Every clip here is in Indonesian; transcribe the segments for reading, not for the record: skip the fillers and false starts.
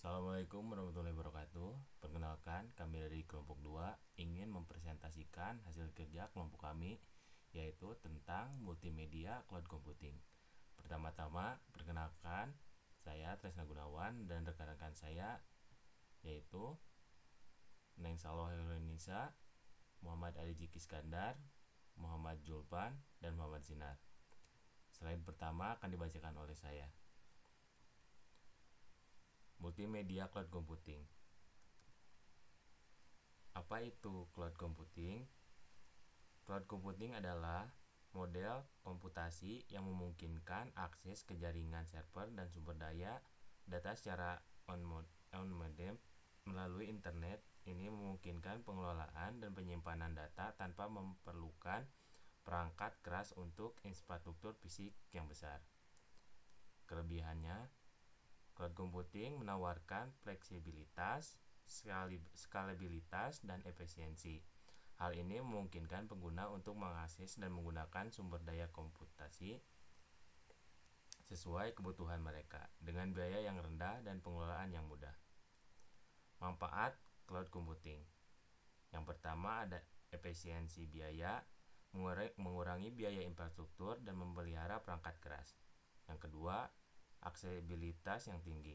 Assalamualaikum warahmatullahi wabarakatuh. Perkenalkan, kami dari kelompok 2 ingin mempresentasikan hasil kerja kelompok kami, yaitu tentang multimedia cloud computing. Pertama-tama, perkenalkan, saya Tresna Gunawan dan rekan-rekan saya yaitu Neng Saloh Heronisa, Muhammad Ali Jiki Iskandar, Muhammad Julpan, dan Muhammad Sinar. Slide pertama akan dibacakan oleh saya. Multimedia cloud computing. Apa itu cloud computing? Cloud computing adalah model komputasi yang memungkinkan akses ke jaringan server dan sumber daya data secara on-modem melalui internet. Ini memungkinkan pengelolaan dan penyimpanan data tanpa memerlukan perangkat keras untuk infrastruktur fisik yang besar. Kelebihannya, cloud computing menawarkan fleksibilitas, skalabilitas, dan efisiensi. Hal ini memungkinkan pengguna untuk mengakses dan menggunakan sumber daya komputasi sesuai kebutuhan mereka dengan biaya yang rendah dan pengelolaan yang mudah. Manfaat cloud computing. Yang pertama ada efisiensi biaya, mengurangi biaya infrastruktur dan memelihara perangkat keras. Yang kedua, aksesibilitas yang tinggi,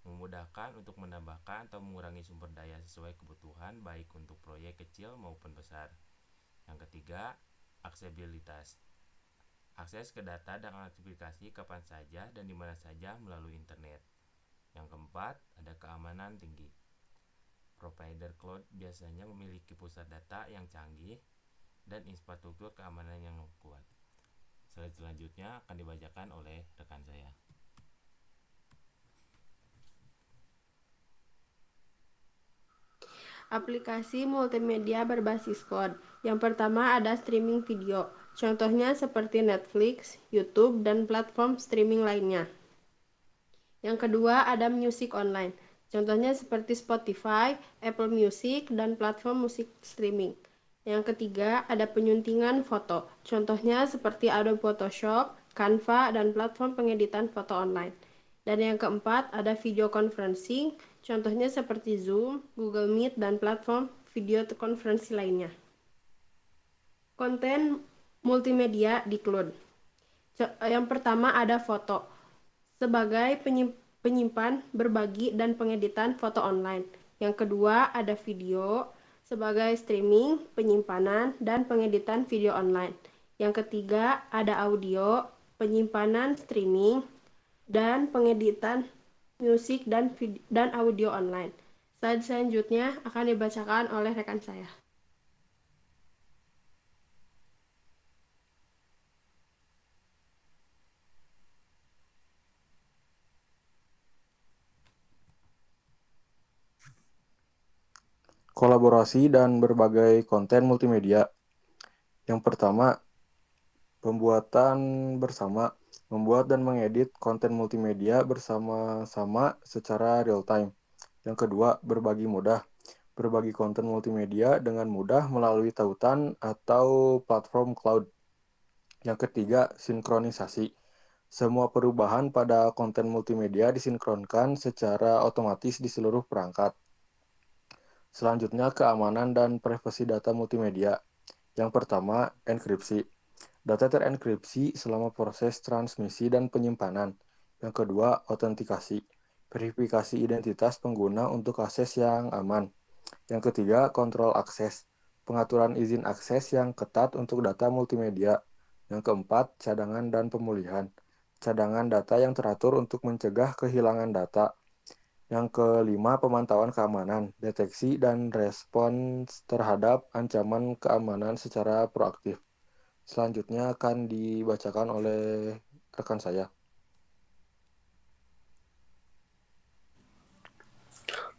memudahkan untuk menambahkan atau mengurangi sumber daya sesuai kebutuhan baik untuk proyek kecil maupun besar. Yang ketiga, aksesibilitas, akses ke data dan aplikasi kapan saja dan di mana saja melalui internet. Yang keempat, ada keamanan tinggi. Provider cloud biasanya memiliki pusat data yang canggih dan infrastruktur keamanan yang kuat. Slide selanjutnya akan dibacakan oleh rekan saya. Aplikasi multimedia berbasis cloud. Yang pertama ada streaming video. Contohnya seperti Netflix, YouTube, dan platform streaming lainnya. Yang kedua ada music online. Contohnya seperti Spotify, Apple Music, dan platform musik streaming. Yang ketiga ada penyuntingan foto. Contohnya seperti Adobe Photoshop, Canva, dan platform pengeditan foto online. Dan yang keempat ada video conferencing. Contohnya seperti Zoom, Google Meet, dan platform video konferensi lainnya. Konten multimedia di cloud. Yang pertama ada foto. Sebagai penyimpan, berbagi, dan pengeditan foto online. Yang kedua ada video sebagai streaming, penyimpanan, dan pengeditan video online. Yang ketiga ada audio, penyimpanan streaming, dan pengeditan musik dan audio online. Slide selanjutnya akan dibacakan oleh rekan saya. Kolaborasi dan berbagai konten multimedia. Yang pertama, pembuatan bersama, membuat dan mengedit konten multimedia bersama-sama secara real-time. Yang kedua, berbagi mudah, berbagi konten multimedia dengan mudah melalui tautan atau platform cloud. Yang ketiga, sinkronisasi. Semua perubahan pada konten multimedia disinkronkan secara otomatis di seluruh perangkat. Selanjutnya, keamanan dan privasi data multimedia. Yang pertama, enkripsi. Data terenkripsi selama proses transmisi dan penyimpanan. Yang kedua, autentikasi. Verifikasi identitas pengguna untuk akses yang aman. Yang ketiga, kontrol akses. Pengaturan izin akses yang ketat untuk data multimedia. Yang keempat, cadangan dan pemulihan. Cadangan data yang teratur untuk mencegah kehilangan data. Yang kelima, pemantauan keamanan, deteksi dan respons terhadap ancaman keamanan secara proaktif. Selanjutnya akan dibacakan oleh rekan saya.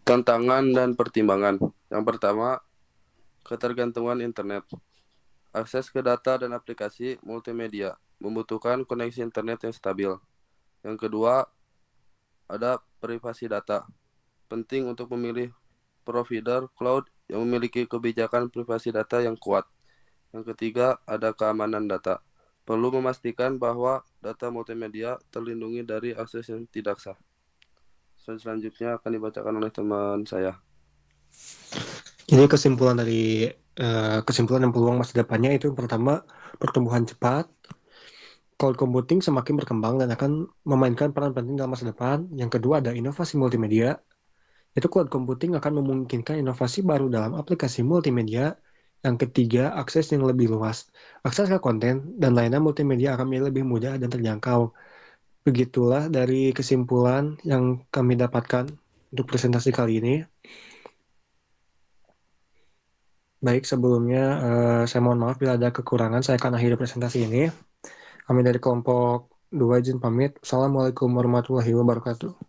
Tantangan dan pertimbangan. Yang pertama, ketergantungan internet. Akses ke data dan aplikasi multimedia membutuhkan koneksi internet yang stabil. Yang kedua, ada privasi data. Penting untuk memilih provider cloud yang memiliki kebijakan privasi data yang kuat. Yang ketiga, ada keamanan data. Perlu memastikan bahwa data multimedia terlindungi dari akses yang tidak sah. Selanjutnya akan dibacakan oleh teman saya. Jadi kesimpulan dan peluang masa depannya itu yang pertama, pertumbuhan cepat, cloud computing semakin berkembang dan akan memainkan peran penting dalam masa depan. Yang kedua ada inovasi multimedia, itu cloud computing akan memungkinkan inovasi baru dalam aplikasi multimedia. Yang ketiga, akses yang lebih luas. Akses ke konten dan layanan multimedia akan menjadi lebih mudah dan terjangkau. Begitulah dari kesimpulan yang kami dapatkan untuk presentasi kali ini. Baik, sebelumnya saya mohon maaf bila ada kekurangan. Saya akan akhiri presentasi ini. Kami dari kelompok 2 izin pamit. Assalamualaikum warahmatullahi wabarakatuh.